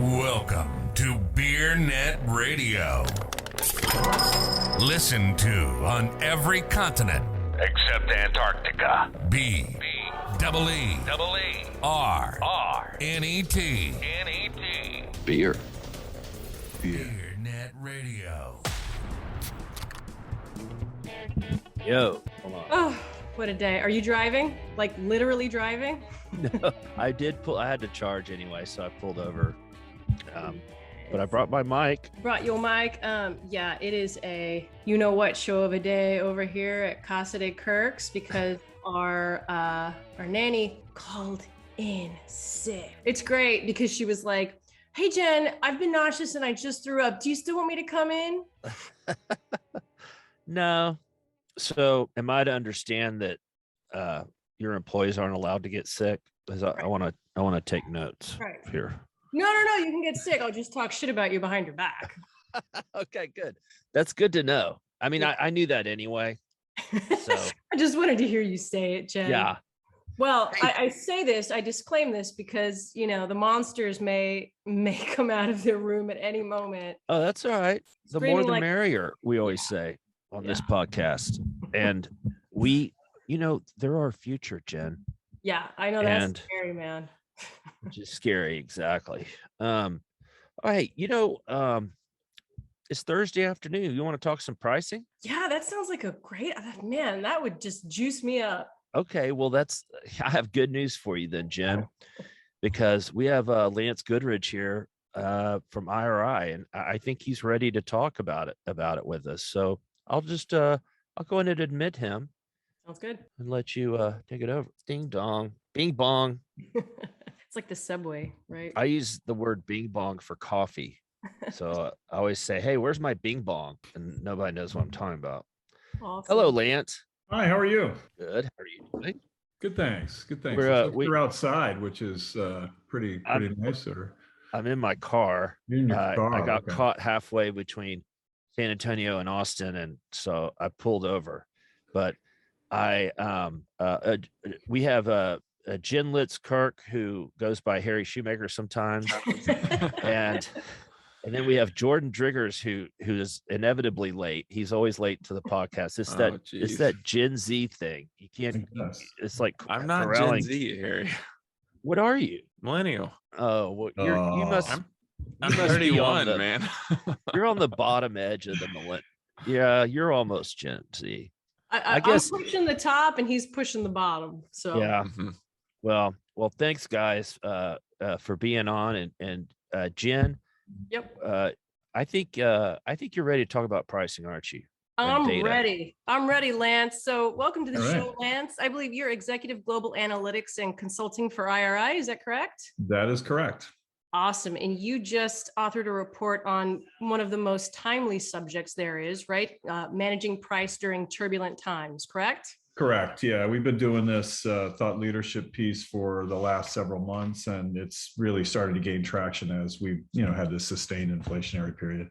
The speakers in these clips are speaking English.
Welcome to Beer Net Radio. Listen to on every continent except Antarctica. B-E-E-R-N-E-T. Beer. Beer Net Radio. Yo, hold on. Oh, what a day. Are you driving? Like literally driving? No, I had to charge anyway, so I pulled over. But I brought my mic. Brought your mic. Yeah, it is a you-know-what show of a day over here at Casa de Kirk's because our nanny called in sick. It's great because she was like, hey, Jen, I've been nauseous and I just threw up. Do you still want me to come in? No. So am I to understand that your employees aren't allowed to get sick? Because I want to take notes here. No, you can get sick. I'll just talk shit about you behind your back. Okay, good. That's good to know. I mean, yeah. I knew that anyway. So I just wanted to hear you say it, Jen. Yeah. Well, I say this, I disclaim this because, you know, the monsters may come out of their room at any moment. Oh, that's all right. The Screaming more the like, merrier, we always say on this podcast. And they're our future, Jen. Yeah, I know that's scary, man. Just scary, exactly. All right, it's Thursday afternoon. You want to talk some pricing? Yeah, that sounds like a great man. That would just juice me up. Okay, well, I have good news for you then, Jen, because we have Lance Goodridge here from IRI, and I think he's ready to talk about it with us. So I'll just I'll go in and admit him. Sounds good. And let you take it over. Ding dong, bing bong. It's like the subway, right? I use the word bing bong for coffee. So I always say, hey, where's my bing bong? And nobody knows what I'm talking about. Awesome. Hello, Lance. Hi, how are you? Good. How are you doing? Good, thanks. We're outside, which is pretty nice, sir. I'm in my car. You're in your car. I got caught halfway between San Antonio and Austin, and so I pulled over. But we have a Jen Litz Kirk who goes by Harry Schuhmacher sometimes, and then we have Jordan Driggers who is inevitably late. He's always late to the podcast. It's that Gen Z thing. You can't. It's like I'm not Gen Z, Harry. What are you? Millennial. Oh, well, you must. I'm 31, man. You're on the bottom edge of the millennial. Yeah, you're almost Gen Z. I guess I'm pushing the top and he's pushing the bottom. So yeah. Mm-hmm. Well, thanks guys for being on and Jen. Yep. I think you're ready to talk about pricing, aren't you? I'm ready, Lance. So welcome to the show, Lance. I believe you're Executive Global Analytics and Consulting for IRI. Is that correct? That is correct. Awesome. And you just authored a report on one of the most timely subjects there is, right? Managing price during turbulent times, correct? Correct. Yeah, we've been doing this thought leadership piece for the last several months, and it's really started to gain traction as we've, had this sustained inflationary period.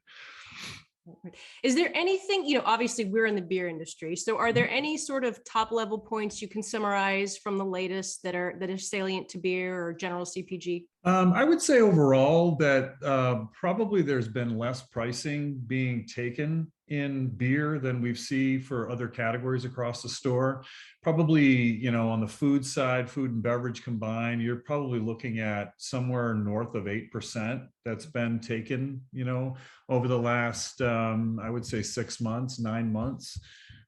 Is there anything, obviously we're in the beer industry. So are there any sort of top level points you can summarize from the latest that are salient to beer or general CPG? I would say overall that probably there's been less pricing being taken in beer than we've seen for other categories across the store. Probably, on the food side, food and beverage combined, you're probably looking at somewhere north of 8% that's been taken, over the last, I would say 6 months, 9 months.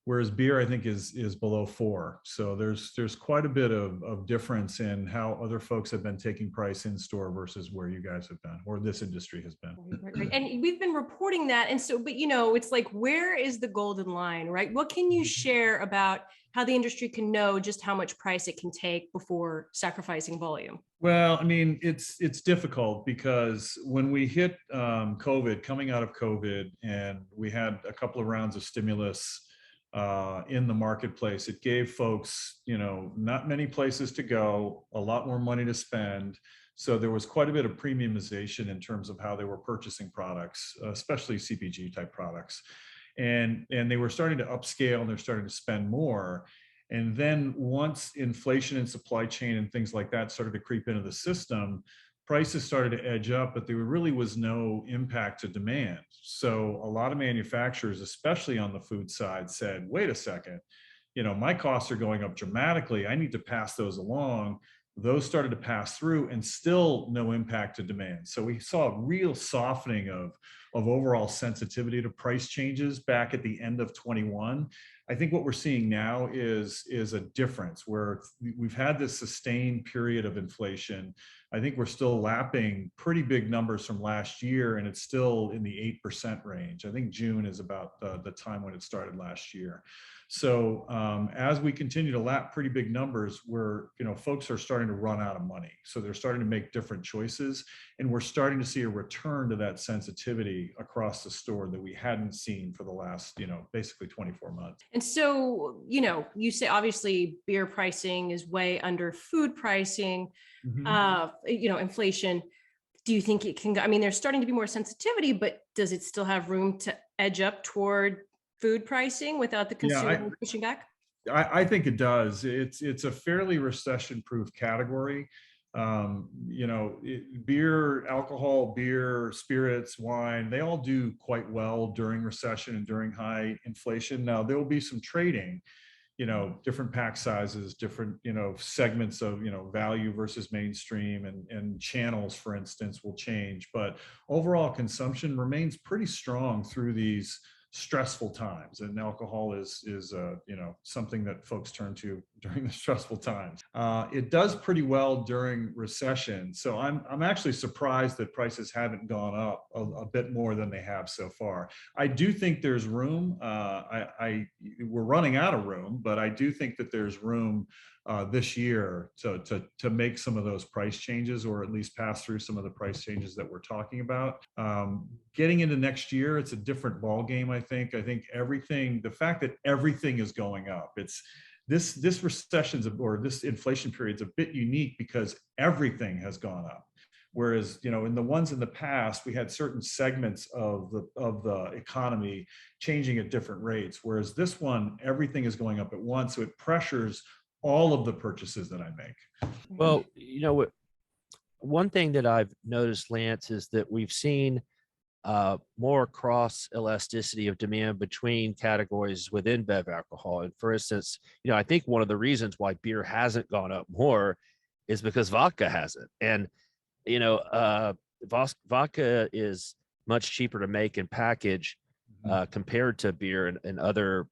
Whereas beer, I think, is below 4. So there's quite a bit of difference in how other folks have been taking price in store versus where you guys have been, or this industry has been. Right. And we've been reporting that. And so, but it's like, where is the golden line, right? What can you share about how the industry can know just how much price it can take before sacrificing volume? Well, I mean, it's difficult because when we hit COVID, coming out of COVID, and we had a couple of rounds of stimulus in the marketplace, it gave folks, not many places to go, a lot more money to spend. So there was quite a bit of premiumization in terms of how they were purchasing products, especially CPG type products. And they were starting to upscale and they're starting to spend more. And then once inflation and supply chain and things like that started to creep into the system, prices started to edge up, but there really was no impact to demand. So a lot of manufacturers, especially on the food side, said, wait a second, my costs are going up dramatically. I need to pass those along. Those started to pass through and still no impact to demand. So we saw a real softening of overall sensitivity to price changes back at the end of 21. I think what we're seeing now is a difference where we've had this sustained period of inflation. I think we're still lapping pretty big numbers from last year, and it's still in the 8% range. I think June is about the time when it started last year. So as we continue to lap pretty big numbers, folks are starting to run out of money. So they're starting to make different choices, and we're starting to see a return to that sensitivity across the store that we hadn't seen for the last, basically 24 months. And so, you say obviously beer pricing is way under food pricing, inflation. Do you think it can go? I mean, there's starting to be more sensitivity, but does it still have room to edge up toward food pricing without the consumer pushing back? I think it does. It's a fairly recession-proof category. Beer, alcohol, beer, spirits, wine, they all do quite well during recession and during high inflation. Now, there will be some trading, different pack sizes, different, segments of, value versus mainstream and channels, for instance, will change. But overall consumption remains pretty strong through these stressful times, and alcohol is something that folks turn to during the stressful times. It does pretty well during recession, so I'm actually surprised that prices haven't gone up a bit more than they have so far. I do think there's room. We're running out of room, but I do think that there's room this year to make some of those price changes, or at least pass through some of the price changes that we're talking about. Getting into next year, it's a different ball game. I think the fact that everything is going up, it's this recession's or this inflation period is a bit unique because everything has gone up. Whereas, in the ones in the past, we had certain segments of the economy changing at different rates. Whereas this one, everything is going up at once, so it pressures all of the purchases that I make. Well, one thing that I've noticed, Lance, is that we've seen more cross elasticity of demand between categories within bev alcohol. And for instance, I think one of the reasons why beer hasn't gone up more is because vodka hasn't. And, vodka is much cheaper to make and package compared to beer and other,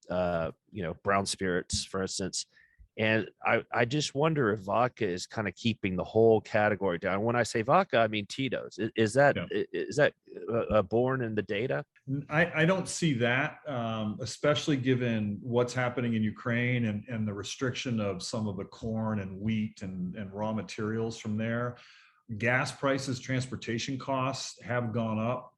brown spirits, for instance. And I just wonder if vodka is kind of keeping the whole category down. When I say vodka, I mean Tito's. Is that born in the data? I don't see that, especially given what's happening in Ukraine and the restriction of some of the corn and wheat and raw materials from there. Gas prices, transportation costs have gone up,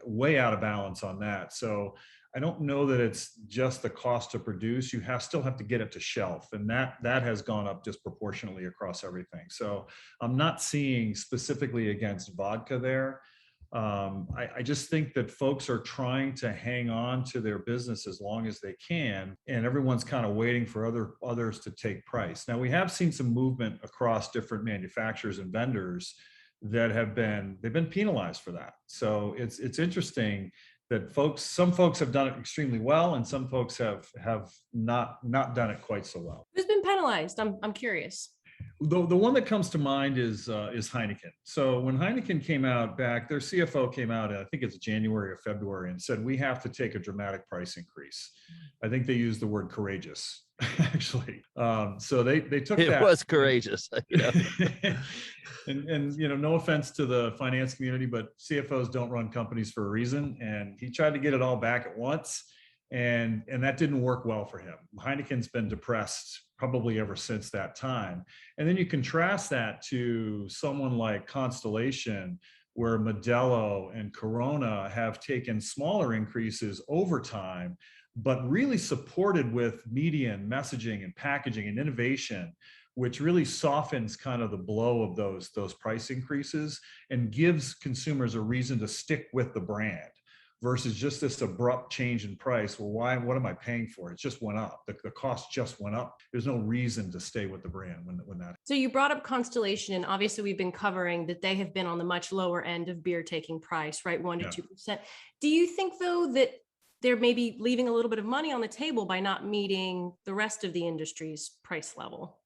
way out of balance on that. So I don't know that it's just the cost to produce. You still have to get it to shelf, and that has gone up disproportionately across everything. So I'm not seeing specifically against vodka there. I just think that folks are trying to hang on to their business as long as they can, and everyone's kind of waiting for others to take price. Now, we have seen some movement across different manufacturers and vendors that they've been penalized for that. So it's interesting that some folks have done it extremely well, and some folks have not done it quite so well. Who's been penalized? I'm curious. The one that comes to mind is Heineken. So when Heineken came out back, their CFO came out, I think it's January or February, and said, we have to take a dramatic price increase. I think they used the word courageous, actually. So they took that. It was courageous. And no offense to the finance community, but CFOs don't run companies for a reason. And he tried to get it all back at once. And that didn't work well for him. Heineken's been depressed probably ever since that time. And then you contrast that to someone like Constellation, where Modelo and Corona have taken smaller increases over time, but really supported with media and messaging and packaging and innovation, which really softens kind of the blow of those price increases and gives consumers a reason to stick with the brand, versus just this abrupt change in price. Well, what am I paying for? It just went up. The cost just went up. There's no reason to stay with the brand when that. So you brought up Constellation, and obviously we've been covering that they have been on the much lower end of beer taking price, right? 1% to 2%. Do you think though that they're maybe leaving a little bit of money on the table by not meeting the rest of the industry's price level?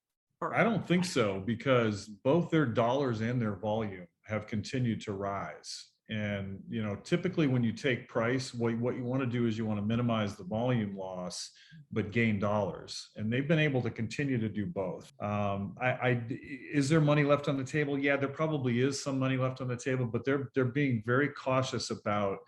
I don't think so, because both their dollars and their volume have continued to rise. And, you know, typically when you take price, what you want to do is you want to minimize the volume loss, but gain dollars. And they've been able to continue to do both. Is there money left on the table? Yeah, there probably is some money left on the table, but they're being very cautious about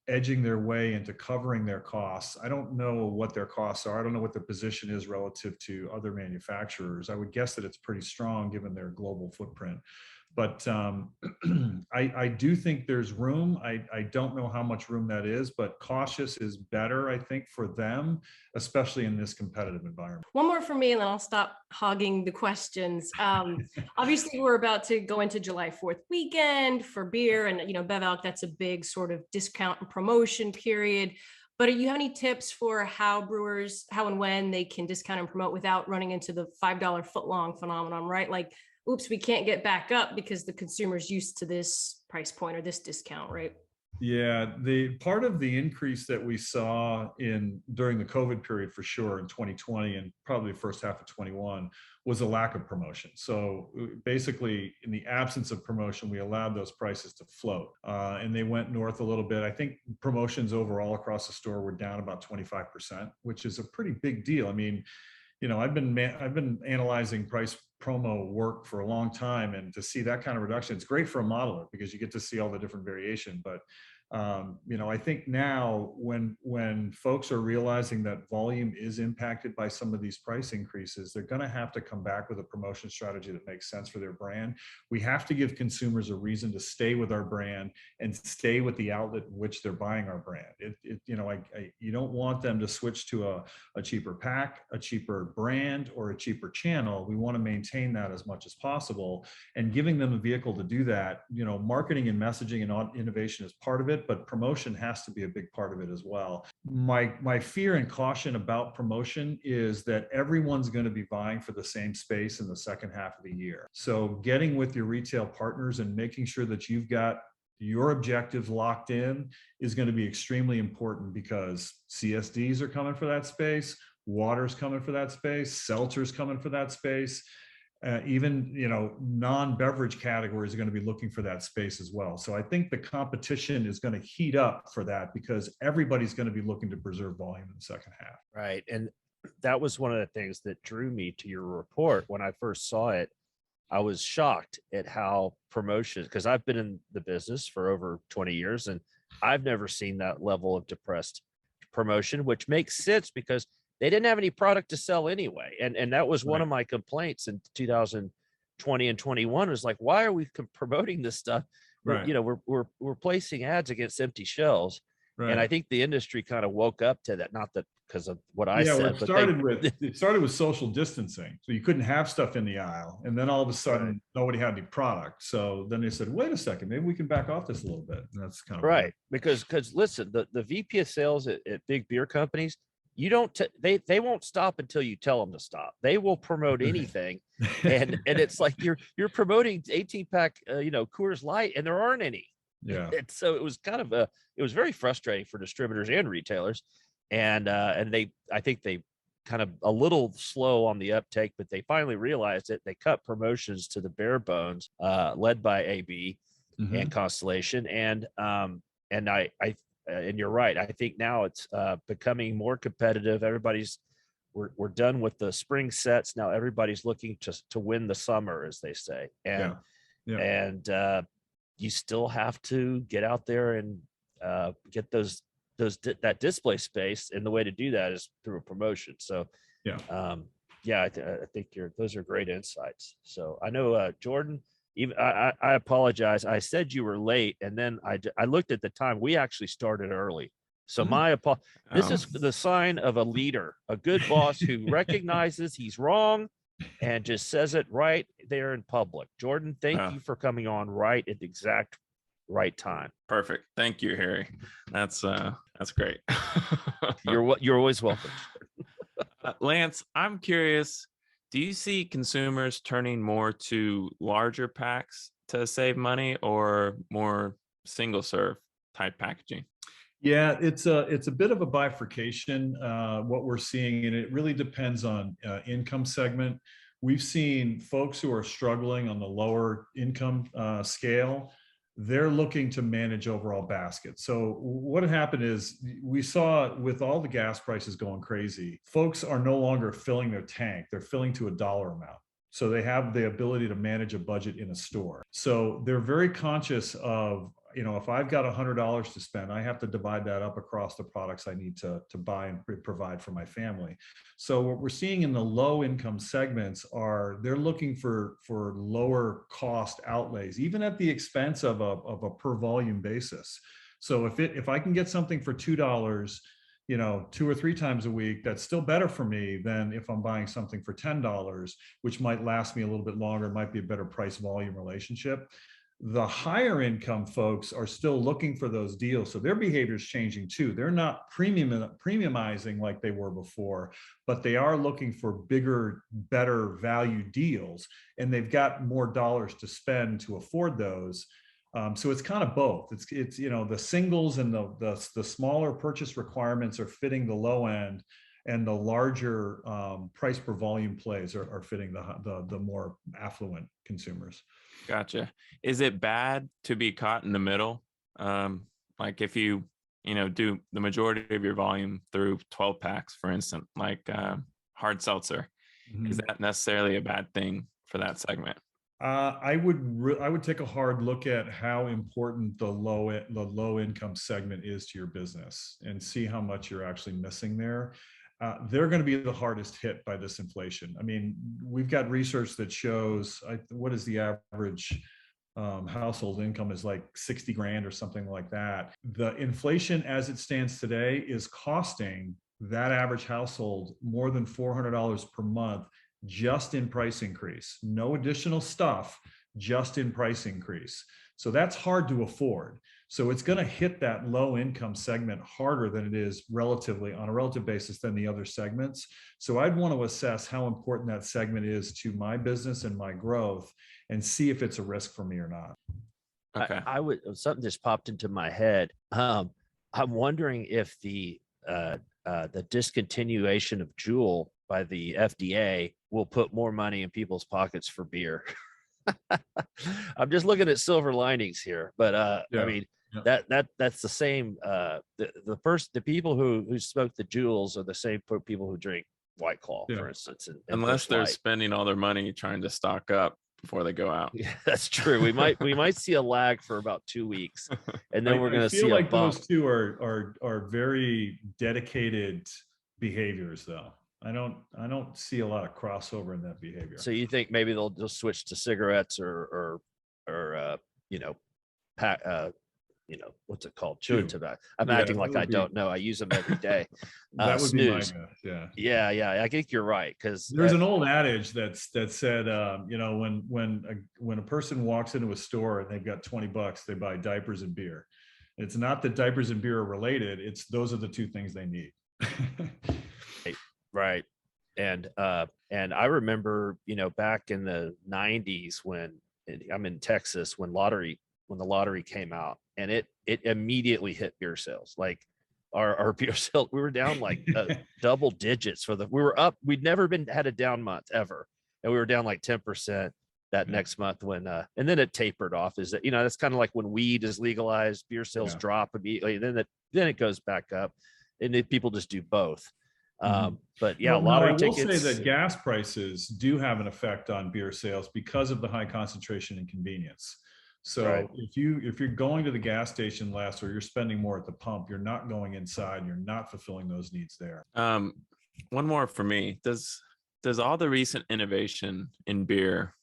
edging their way into covering their costs. I don't know what their costs are. I don't know what their position is relative to other manufacturers. I would guess that it's pretty strong given their global footprint. But I do think there's room. I don't know how much room that is, but cautious is better, I think, for them, especially in this competitive environment. One more for me, and then I'll stop hogging the questions. Obviously, we're about to go into July 4th weekend for beer, and you know, BevAlc, that's a big sort of discount and promotion period. But do you have any tips for how brewers, how and when they can discount and promote without running into the $5 footlong phenomenon, right? Like, oops, we can't get back up because the consumer's used to this price point or this discount, right? Yeah, the part of the increase that we saw during the COVID period for sure in 2020 and probably the first half of 21 was a lack of promotion. So basically, in the absence of promotion, we allowed those prices to float, and they went north a little bit. I think promotions overall across the store were down about 25%, which is a pretty big deal. I mean, you know, I've been analyzing price promo work for a long time, and to see that kind of reduction, it's great for a modeler because you get to see all the different variation. But you know, I think now when folks are realizing that volume is impacted by some of these price increases, they're going to have to come back with a promotion strategy that makes sense for their brand. We have to give consumers a reason to stay with our brand and stay with the outlet in which they're buying our brand. You know, you don't want them to switch to a cheaper pack, a cheaper brand, or a cheaper channel. We want to maintain that as much as possible, and giving them a vehicle to do that. You know, marketing and messaging and innovation is part of it, but promotion has to be a big part of it as well. My fear and caution about promotion is that everyone's going to be vying for the same space in the second half of the year. So getting with your retail partners and making sure that you've got your objectives locked in is going to be extremely important, because CSDs are coming for that space, water's coming for that space, seltzer's coming for that space. Even, you know, non-beverage categories are going to be looking for that space as well. So I think the competition is going to heat up for that, because everybody's going to be looking to preserve volume in the second half. Right. And that was one of the things that drew me to your report. When I first saw it, I was shocked at how promotion, because I've been in the business for over 20 years and I've never seen that level of depressed promotion, which makes sense because they didn't have any product to sell anyway. And that was one of my complaints in 2020 and 21 was like, why are we promoting this stuff? You know, we're placing ads against empty shelves. And I think the industry kind of woke up to that, not that because of what I said. It started with social distancing. So you couldn't have stuff in the aisle. And then all of a sudden, nobody had any product. So then they said, wait a second, maybe we can back off this a little bit. And that's kind of right. Because listen, the VP of sales at big beer companies, you don't they won't stop until you tell them to stop. They will promote anything. and it's like you're promoting 18-pack you know, Coors Light, and there aren't any. And so it was kind of it was very frustrating for distributors and retailers. And I think they kind of a little slow on the uptake, but they finally realized it. They cut promotions to the bare bones, led by AB and Constellation. And you're right. I think now it's becoming more competitive. We're done with the spring sets. Now everybody's looking to win the summer, as they say. And you still have to get out there and get that display space. And the way to do that is through a promotion. So I think those are great insights. So I know Jordan, even I apologize. I said you were late, and then I looked at the time. We actually started early. So this is the sign of a leader, a good boss who recognizes he's wrong and just says it right there in public. Jordan, thank you for coming on right at the exact right time. Perfect. Thank you, Harry. That's great. You're always welcome. Lance, I'm curious, do you see consumers turning more to larger packs to save money or more single serve type packaging? Yeah, it's a bit of a bifurcation, what we're seeing, and it really depends on income segment. We've seen folks who are struggling on the lower income scale. They're looking to manage overall basket. So what happened is we saw with all the gas prices going crazy, folks are no longer filling their tank. They're filling to a dollar amount. So they have the ability to manage a budget in a store. So they're very conscious of, if I've got $100 to spend, I have to divide that up across the products I need to buy and provide for my family. So what we're seeing in the low income segments are they're looking for lower cost outlays, even at the expense of a per volume basis. So if I can get something for $2, 2 or 3 times a week, that's still better for me than if I'm buying something for $10, which might last me a little bit longer, might be a better price volume relationship. The higher income folks are still looking for those deals. So their behavior is changing too. They're not premiumizing like they were before, but they are looking for bigger, better value deals. And they've got more dollars to spend to afford those. So it's kind of both. It's the singles and the smaller purchase requirements are fitting the low end, and the larger price per volume plays are fitting the more affluent consumers. Gotcha. Is it bad to be caught in the middle? Like if you do the majority of your volume through 12 packs, for instance, like hard seltzer, is that necessarily a bad thing for that segment? I would take a hard look at how important the low income segment is to your business and see how much you're actually missing there. They're going to be the hardest hit by this inflation. I mean, we've got research that shows what is the average household income is like 60 grand or something like that. The inflation as it stands today is costing that average household more than $400 per month just in price increase. No additional stuff, just in price increase. So that's hard to afford. So it's going to hit that low income segment harder than it is on a relative basis than the other segments. So I'd want to assess how important that segment is to my business and my growth and see if it's a risk for me or not. Okay. I would, something just popped into my head. I'm wondering if the discontinuation of Juul by the FDA will put more money in people's pockets for beer. I'm just looking at silver linings here, but I mean, that's the same. The people who smoke the Juuls are the same people who drink White Claw, for instance. And unless they're spending all their money trying to stock up before they go out. Yeah, that's true. We might see a lag for about 2 weeks, and then we're going to see like a bump. Those two are very dedicated behaviors, though. I don't see a lot of crossover in that behavior. So you think maybe they'll just switch to cigarettes or what's it called? Chewing tobacco. I'm acting like I don't know. I use them every day. That would snooze. be my guess. Yeah. I think you're right, because there's an old adage that said, when a person walks into a store and they've got $20, they buy diapers and beer. It's not that diapers and beer are related. It's those are the two things they need. Right. And I remember, back in the 90s when I'm in Texas, when the lottery came out, and it immediately hit beer sales. Like our beer sales, we were down like double digits we'd never had a down month ever. And we were down like 10% that next month when, and then it tapered off. Is that, that's kind of like when weed is legalized, beer sales drop immediately. And then it goes back up, and people just do both. But yeah, lottery tickets. I will say that gas prices do have an effect on beer sales because of the high concentration and convenience. So if you're going to the gas station less, or you're spending more at the pump, you're not going inside, you're not fulfilling those needs there. One more for me. Does all the recent innovation in beer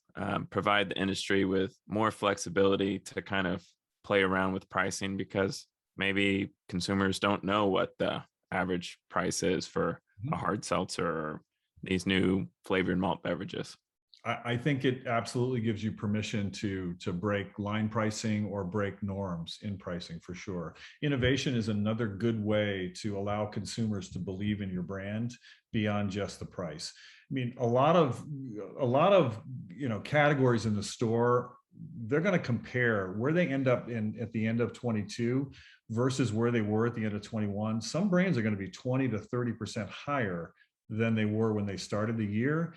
provide the industry with more flexibility to kind of play around with pricing, because maybe consumers don't know what the average price is for a hard seltzer or these new flavored malt beverages? I think it absolutely gives you permission to break line pricing or break norms in pricing for sure. Innovation is another good way to allow consumers to believe in your brand beyond just the price. I mean, a lot of categories in the store, they're going to compare where they end up at the end of 22 versus where they were at the end of 21. Some brands are going to be 20 to 30% higher than they were when they started the year,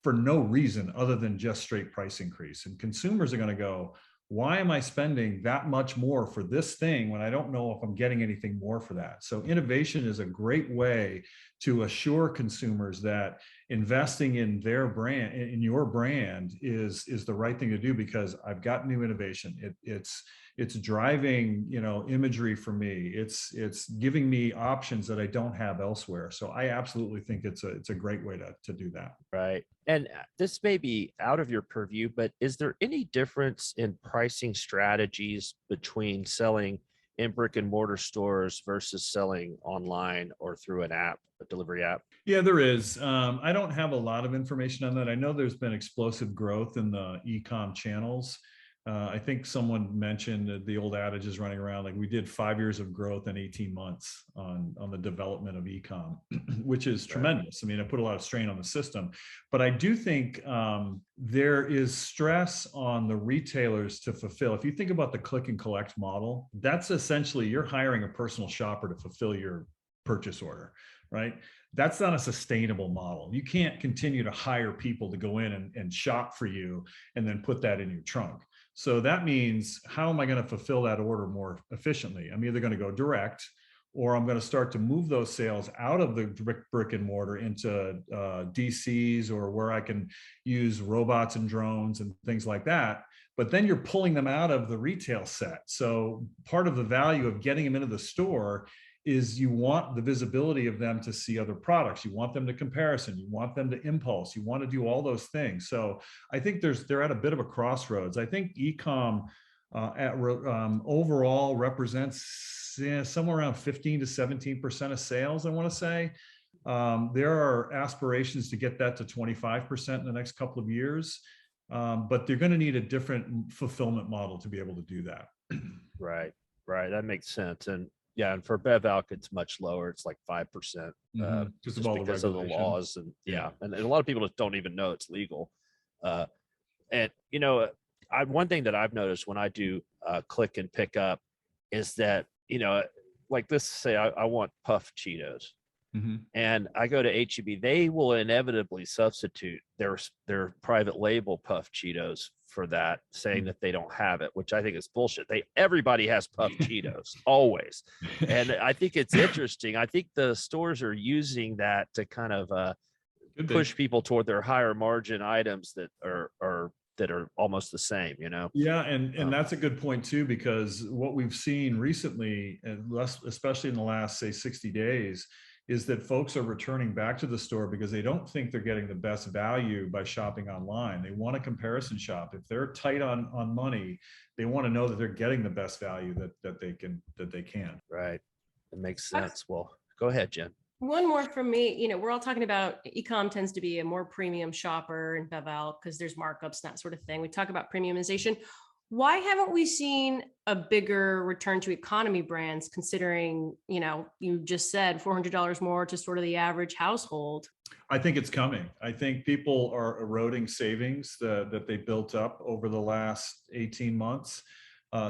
for no reason other than just straight price increase. And consumers are going to go, why am I spending that much more for this thing when I don't know if I'm getting anything more for that? So innovation is a great way to assure consumers that investing in their brand, in your brand, is the right thing to do, because I've got new innovation. It's driving, imagery for me. It's giving me options that I don't have elsewhere. So I absolutely think it's a great way to do that. Right. And this may be out of your purview, but is there any difference in pricing strategies between selling in brick and mortar stores versus selling online or through an app, a delivery app? Yeah, there is. I don't have a lot of information on that. I know there's been explosive growth in the e-com channels. I think someone mentioned that the old adage is running around, like we did 5 years of growth in 18 months on the development of e-com, which is tremendous. I mean, I put a lot of strain on the system, but I do think there is stress on the retailers to fulfill. If you think about the click and collect model, that's essentially you're hiring a personal shopper to fulfill your purchase order, right? That's not a sustainable model. You can't continue to hire people to go in and shop for you and then put that in your trunk. So that means, how am I going to fulfill that order more efficiently? I'm either going to go direct, or I'm going to start to move those sales out of the brick and mortar into DCs, or where I can use robots and drones and things like that. But then you're pulling them out of the retail set. So part of the value of getting them into the store is you want the visibility of them to see other products. You want them to comparison. You want them to impulse. You want to do all those things. So I think they're at a bit of a crossroads. I think e-com overall represents somewhere around 15 to 17% of sales, I want to say. There are aspirations to get that to 25% in the next couple of years, but they're going to need a different fulfillment model to be able to do that. Right. That makes sense. And yeah, and for BevAlc, it's much lower. It's like 5%, just because of the laws. And and a lot of people just don't even know it's legal. And one thing that I've noticed when I do click and pick up is that, like this, say I want puff Cheetos. And I go to HEB, they will inevitably substitute their private label puff Cheetos for that, saying that they don't have it, which I think is bullshit. Everybody has puff Cheetos always. And I think it's interesting. I think the stores are using that to kind of push people toward their higher margin items that are almost the same, Yeah, and that's a good point too, because what we've seen recently, and especially in the last, say, 60 days, is that folks are returning back to the store because they don't think they're getting the best value by shopping online. They want a comparison shop. If they're tight on money, they want to know that they're getting the best value that they can. Right. It makes sense. Well, go ahead, Jen. One more from me. We're all talking about e-com tends to be a more premium shopper in BevAlc because there's markups, that sort of thing. We talk about premiumization. Why haven't we seen a bigger return to economy brands, considering, you just said $400 more to sort of the average household? I think it's coming. I think people are eroding savings that they built up over the last 18 months.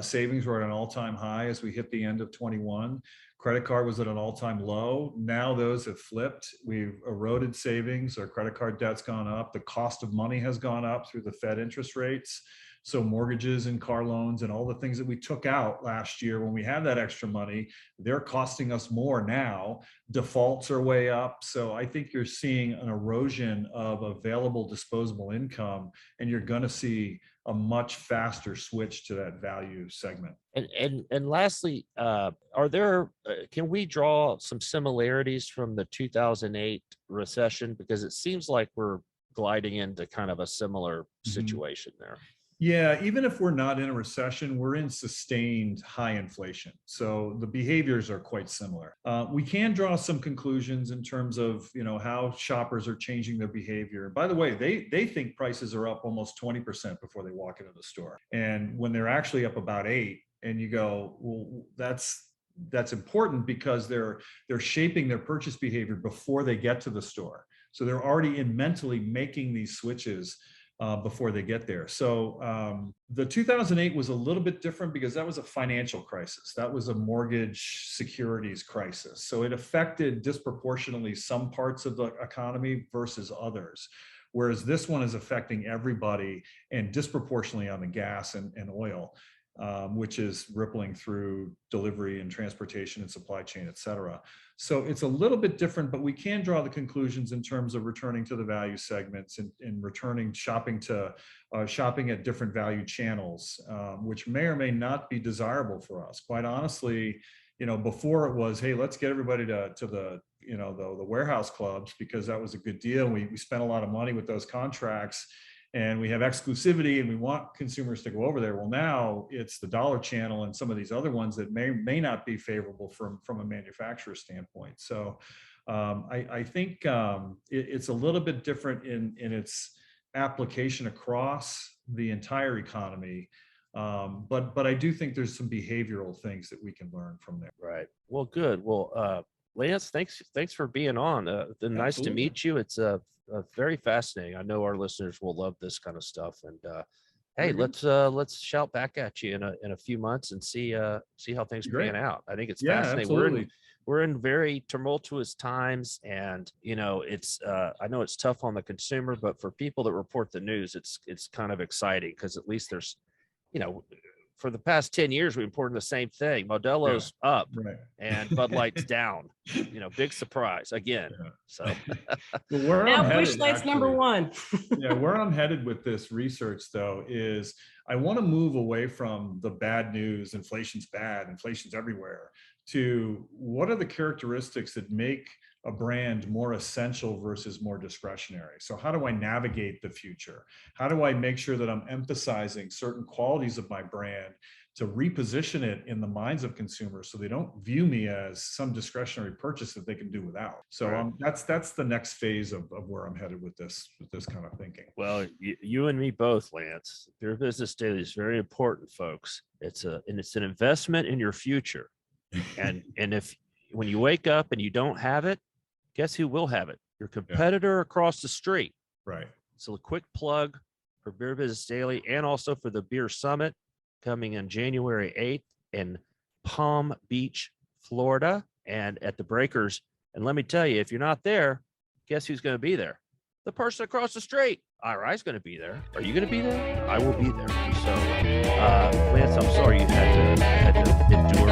Savings were at an all-time high as we hit the end of 21. Credit card was at an all-time low. Now those have flipped. We've eroded savings. Our credit card debt's gone up. The cost of money has gone up through the Fed interest rates. So mortgages and car loans and all the things that we took out last year when we had that extra money, they're costing us more now. Defaults are way up. So I think you're seeing an erosion of available disposable income, and you're going to see a much faster switch to that value segment. And lastly, can we draw some similarities from the 2008 recession? Because it seems like we're gliding into kind of a similar situation there. Yeah, even if we're not in a recession, we're in sustained high inflation. So the behaviors are quite similar. We can draw some conclusions in terms of, how shoppers are changing their behavior. By the way, they think prices are up almost 20% before they walk into the store. And when they're actually up about 8, and you go, well, that's important because they're shaping their purchase behavior before they get to the store. So they're already mentally making these switches before they get there. So the 2008 was a little bit different because that was a financial crisis. That was a mortgage securities crisis. So it affected disproportionately some parts of the economy versus others. Whereas this one is affecting everybody and disproportionately on the gas and oil, which is rippling through delivery and transportation and supply chain, et cetera. So it's a little bit different, but we can draw the conclusions in terms of returning to the value segments and returning shopping at different value channels, which may or may not be desirable for us. Quite honestly, before it was, hey, let's get everybody to the the warehouse clubs because that was a good deal. We spent a lot of money with those contracts. And we have exclusivity and we want consumers to go over there. Well, now it's the dollar channel and some of these other ones that may not be favorable from a manufacturer standpoint. So I think it's a little bit different in its application across the entire economy. But I do think there's some behavioral things that we can learn from there. Right. Well, good. Well, Lance, thanks for being on. Been nice to meet you. It's very fascinating. I know our listeners will love this kind of stuff. And hey, let's shout back at you in a few months and see how things pan out. I think it's fascinating. Absolutely. We're in very tumultuous times, and it's I know it's tough on the consumer, but for people that report the news, it's kind of exciting because at least there's for the past 10 years, we've reported the same thing. Modelo's up and Bud Light's down. Big surprise again. Yeah. So well, now Busch Light's number one. Yeah, where I'm headed with this research, though, is I want to move away from the bad news, inflation's bad, inflation's everywhere, to what are the characteristics that make a brand more essential versus more discretionary. So how do I navigate the future? How do I make sure that I'm emphasizing certain qualities of my brand to reposition it in the minds of consumers so they don't view me as some discretionary purchase that they can do without? So that's the next phase of where I'm headed with this kind of thinking. Well, you and me both, Lance. Beer Business Daily is very important, folks. It's an investment in your future. And if when you wake up and you don't have it, guess who will have it? Your competitor across the street. Right. So a quick plug for Beer Business Daily and also for the Beer Summit coming in January 8th in Palm Beach, Florida, and at the Breakers. And let me tell you, if you're not there, guess who's going to be there? The person across the street. IRI is going to be there. Are you going to be there? I will be there. So, Lance, I'm sorry you had to endure.